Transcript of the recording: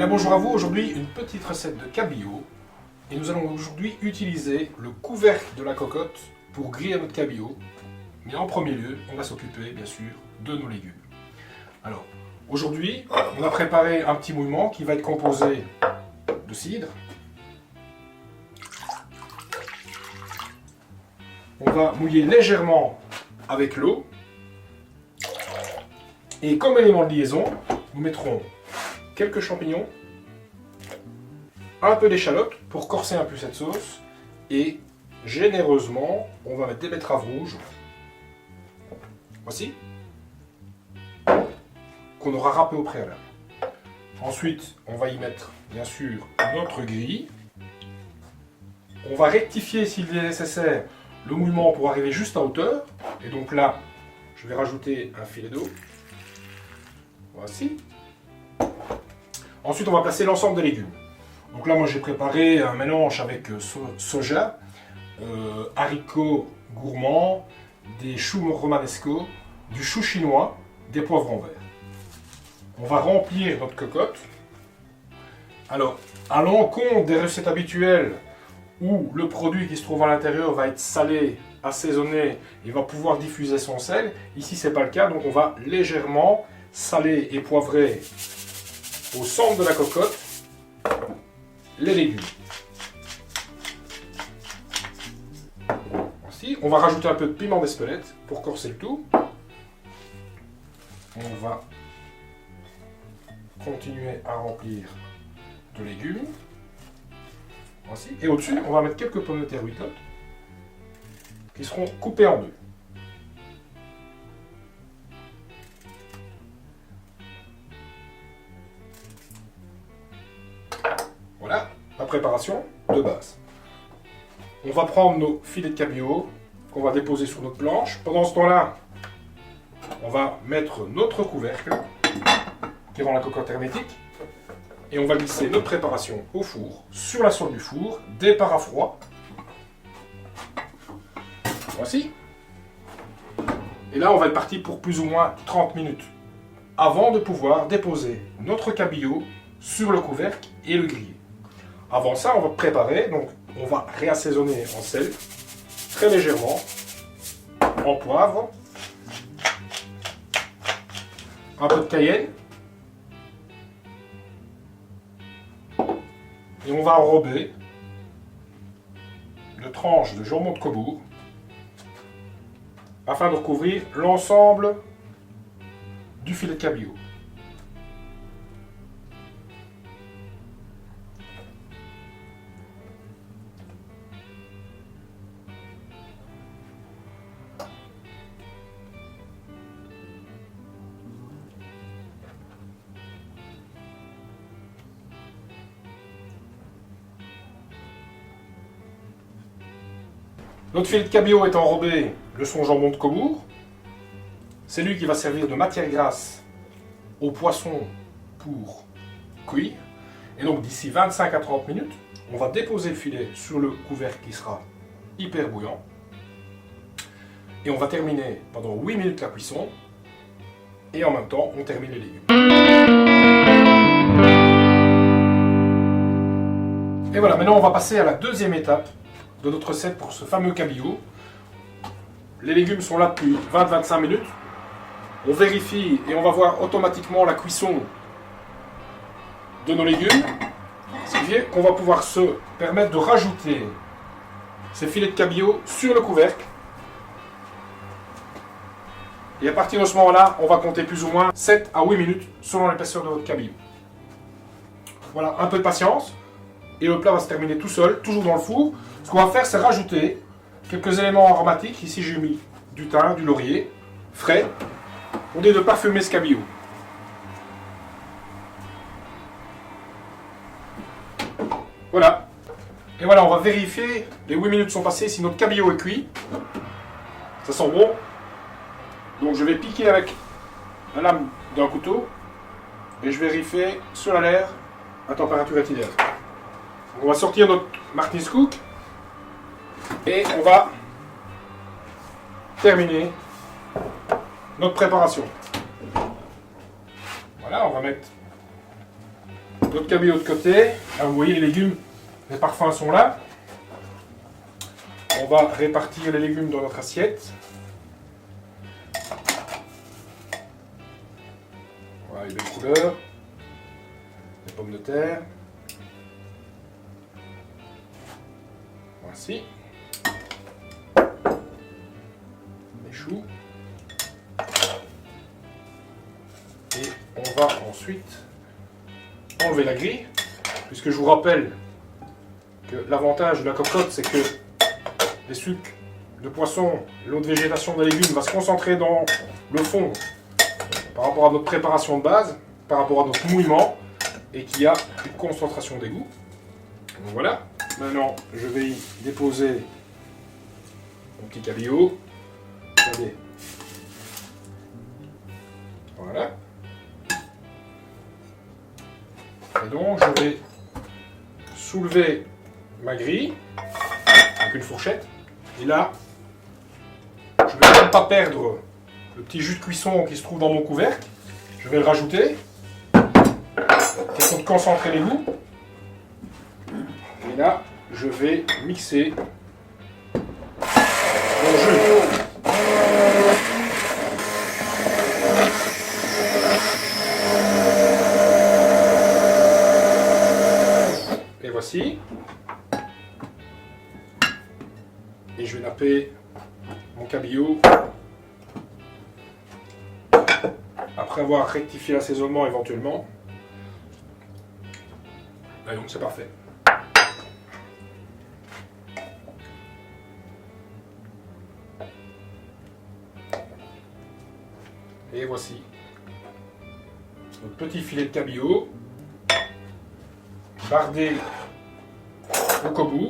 Bien bonjour à vous, aujourd'hui une petite recette de cabillaud et nous allons aujourd'hui utiliser le couvercle de la cocotte pour griller notre cabillaud. Mais en premier lieu, on va s'occuper bien sûr de nos légumes. Alors aujourd'hui, on a préparé un petit mouillement qui va être composé de cidre. On va mouiller légèrement avec l'eau. Et comme élément de liaison, nous mettrons quelques champignons, un peu d'échalote pour corser un peu cette sauce, et généreusement, on va mettre des betteraves rouges, voici, qu'on aura râpé au préalable. Ensuite, on va y mettre bien sûr notre grille. On va rectifier s'il est nécessaire le mouillement pour arriver juste à hauteur, et donc là, je vais rajouter un filet d'eau, voici. Ensuite, on va placer l'ensemble des légumes. Donc là, moi, j'ai préparé un mélange avec soja, haricots gourmands, des choux romanesco, du chou chinois, des poivrons verts. On va remplir notre cocotte. Alors, à l'encontre des recettes habituelles où le produit qui se trouve à l'intérieur va être salé, assaisonné et va pouvoir diffuser son sel, ici, ce n'est pas le cas. Donc, on va légèrement saler et poivrer au centre de la cocotte les légumes. Voici. On va rajouter un peu de piment d'Espelette pour corser le tout. On va continuer à remplir de légumes. Voici. Et au-dessus, on va mettre quelques pommes de terre huitottes qui seront coupées en deux. Voilà la préparation de base. On va prendre nos filets de cabillaud qu'on va déposer sur notre planche. Pendant ce temps-là, on va mettre notre couvercle qui rend la cocotte hermétique et on va glisser notre préparation au four, sur la sole du four, départ à froid. Voici. Et là, on va être parti pour plus ou moins 30 minutes avant de pouvoir déposer notre cabillaud sur le couvercle et le griller. Avant ça, on va préparer, donc on va réassaisonner en sel, très légèrement, en poivre, un peu de cayenne, et on va enrober de tranches de jambon de Cobourg afin de recouvrir l'ensemble du filet de cabillaud. Notre filet de cabillaud est enrobé de son jambon de Cobourg. C'est lui qui va servir de matière grasse au poisson pour cuire. Et donc d'ici 25 à 30 minutes, on va déposer le filet sur le couvercle qui sera hyper bouillant. Et on va terminer pendant 8 minutes la cuisson. Et en même temps, on termine les légumes. Et voilà, maintenant on va passer à la deuxième étape de notre recette pour ce fameux cabillaud. Les légumes sont là depuis 20-25 minutes. On vérifie et on va voir automatiquement la cuisson de nos légumes. Ce qui fait qu'on va pouvoir se permettre de rajouter ces filets de cabillaud sur le couvercle. Et à partir de ce moment-là, on va compter plus ou moins 7 à 8 minutes selon l'épaisseur de votre cabillaud. Voilà, un peu de patience. Et le plat va se terminer tout seul, toujours dans le four. Ce qu'on va faire, c'est rajouter quelques éléments aromatiques. Ici, j'ai mis du thym, du laurier, frais. On est de parfumer ce cabillaud. Voilà. Et voilà, on va vérifier, les 8 minutes sont passées, si notre cabillaud est cuit. Ça sent bon. Donc je vais piquer avec la lame d'un couteau. Et je vérifie sur la l'air, la température est idéale. On va sortir notre Martin's Cook. Et on va terminer notre préparation. Voilà, on va mettre L'autre cabillaud de côté. Là, vous voyez les légumes, les parfums sont là. On va répartir les légumes dans notre assiette. Voilà les belles couleurs. Les pommes de terre. Voici. Les choux. Et on va ensuite enlever la grille, puisque je vous rappelle que l'avantage de la cocotte, c'est que les sucres de poisson, l'eau de végétation des légumes va se concentrer dans le fond par rapport à notre préparation de base, par rapport à notre mouillement, et qu'il y a une concentration d'égout. Donc voilà, maintenant je vais y déposer mon petit cabillaud. Regardez. Voilà. Et donc je vais soulever ma grille avec une fourchette. Et là, je ne vais même pas perdre le petit jus de cuisson qui se trouve dans mon couvercle. Je vais le rajouter. Question de concentrer les goûts. Et là, je vais mixer mon jus. Et voici. Et je vais napper mon cabillaud. Après avoir rectifié l'assaisonnement éventuellement. Et donc c'est parfait. Et voici notre petit filet de cabillaud bardé au kobu.